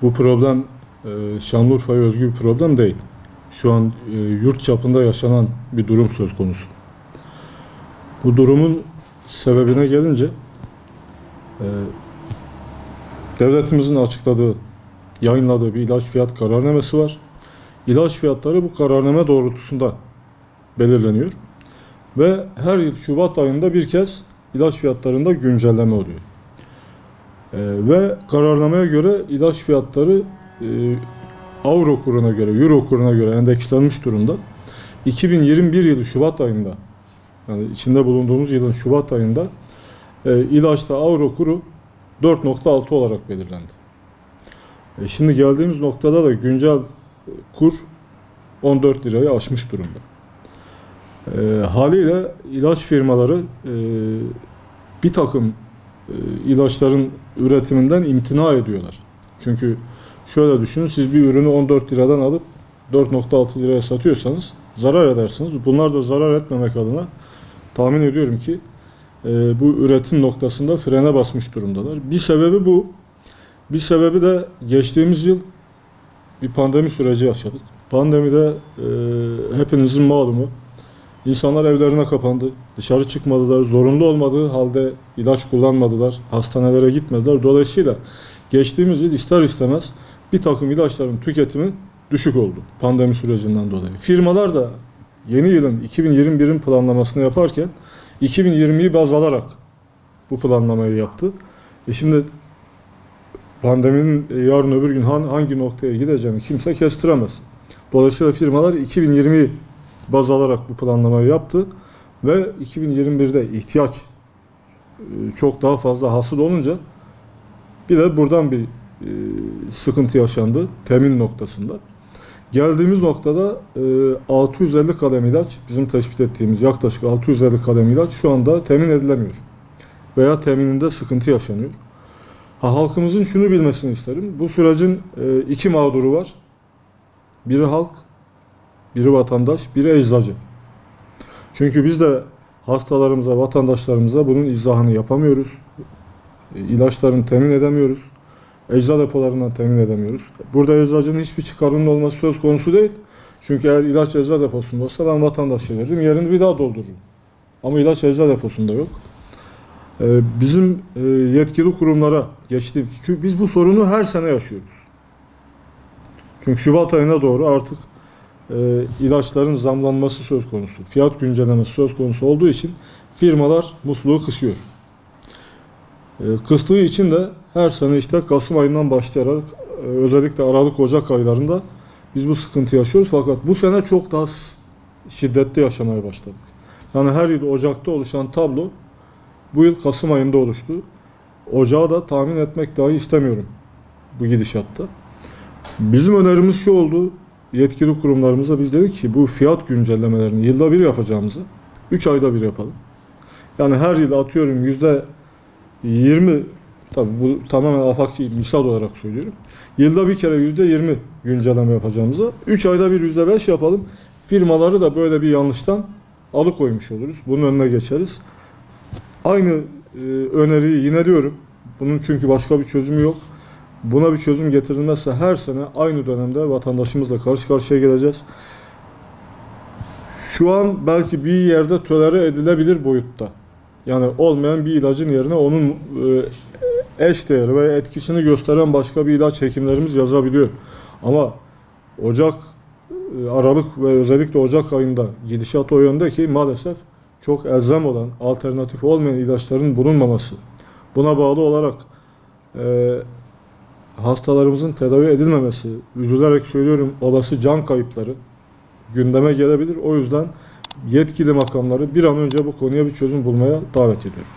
Bu problem Şanlıurfa'ya özgü bir problem değil. Şu an yurt çapında yaşanan bir durum söz konusu. Bu durumun sebebine gelince devletimizin yayınladığı bir ilaç fiyat kararnamesi var. İlaç fiyatları bu kararname doğrultusunda belirleniyor. Ve her yıl Şubat ayında bir kez ilaç fiyatlarında güncelleme oluyor. Ve kararnameye göre ilaç fiyatları Avro kuruna göre, Euro kuruna göre endekslenmiş durumda. 2021 yılı Şubat ayında, yani içinde bulunduğumuz yılın Şubat ayında ilaçta Avro kuru 4.6 olarak belirlendi. Şimdi geldiğimiz noktada da güncel kur 14 lirayı aşmış durumda. Haliyle ilaç firmaları bir takım ilaçların üretiminden imtina ediyorlar. Çünkü şöyle düşünün, siz bir ürünü 14 liradan alıp 4.6 liraya satıyorsanız zarar edersiniz. Bunlar da zarar etmemek adına tahmin ediyorum ki bu üretim noktasında frene basmış durumdalar. Bir sebebi bu. Bir sebebi de geçtiğimiz yıl bir pandemi süreci yaşadık. Pandemide hepinizin malumu, İnsanlar evlerine kapandı, dışarı çıkmadılar, zorunlu olmadığı halde ilaç kullanmadılar, hastanelere gitmediler. Dolayısıyla geçtiğimiz yıl ister istemez bir takım ilaçların tüketimi düşük oldu pandemi sürecinden dolayı. Firmalar da yeni yılın 2021'in planlamasını yaparken 2020'yi baz alarak bu planlamayı yaptı. Şimdi pandeminin yarın öbür gün hangi noktaya gideceğini kimse kestiremez. Dolayısıyla firmalar 2020'yi baz alarak bu planlamayı yaptı ve 2021'de ihtiyaç çok daha fazla hasıl olunca bir de buradan bir sıkıntı yaşandı temin noktasında. Geldiğimiz noktada 650 kalem ilaç, bizim tespit ettiğimiz yaklaşık 650 kalem ilaç şu anda temin edilemiyor veya temininde sıkıntı yaşanıyor. Halkımızın şunu bilmesini isterim. Bu sürecin iki mağduru var. Biri halk, biri vatandaş, biri eczacı. Çünkü biz de hastalarımıza, vatandaşlarımıza bunun izahını yapamıyoruz. İlaçlarını temin edemiyoruz. Ecza depolarından temin edemiyoruz. Burada eczacının hiçbir çıkarının olması söz konusu değil. Çünkü eğer ilaç ecza deposunda olsa ben vatandaşa veririm, yerini bir daha doldururum. Ama ilaç ecza deposunda yok. Bizim yetkili kurumlara geçtiğimiz, çünkü biz bu sorunu her sene yaşıyoruz. Çünkü Şubat ayına doğru artık ilaçların zamlanması söz konusu, fiyat güncellemesi söz konusu olduğu için firmalar musluğu kısıyor. Kıstığı için de her sene işte Kasım ayından başlayarak özellikle Aralık-Ocak aylarında biz bu sıkıntı yaşıyoruz. Fakat bu sene çok daha şiddetli yaşamaya başladık. Yani her yıl Ocak'ta oluşan tablo bu yıl Kasım ayında oluştu. Ocağı da tahmin etmek dahi istemiyorum bu gidişatta. Bizim önerimiz şu oldu. Yetkili kurumlarımıza biz dedik ki bu fiyat güncellemelerini yılda bir yapacağımızı 3 ayda bir yapalım. Yani her yıl atıyorum %20, tabii bu tamamen afaki misal olarak söylüyorum. Yılda bir kere %20 güncelleme yapacağımızı 3 ayda bir %5 yapalım. Firmaları da böyle bir yanlıştan alıkoymuş oluruz. Bunun önüne geçeriz. Aynı öneriyi yineliyorum. Bunun çünkü başka bir çözümü yok. Buna bir çözüm getirilmezse her sene aynı dönemde vatandaşımızla karşı karşıya geleceğiz. Şu an belki bir yerde tolere edilebilir boyutta. Yani olmayan bir ilacın yerine onun eş değeri ve etkisini gösteren başka bir ilaç hekimlerimiz yazabiliyor. Ama Aralık ve özellikle Ocak ayında gidişat o yönde ki maalesef çok elzem olan, alternatif olmayan ilaçların bulunmaması. Buna bağlı olarak hastalarımızın tedavi edilmemesi, üzülerek söylüyorum, olası can kayıpları gündeme gelebilir. O yüzden yetkili makamları bir an önce bu konuya bir çözüm bulmaya davet ediyorum.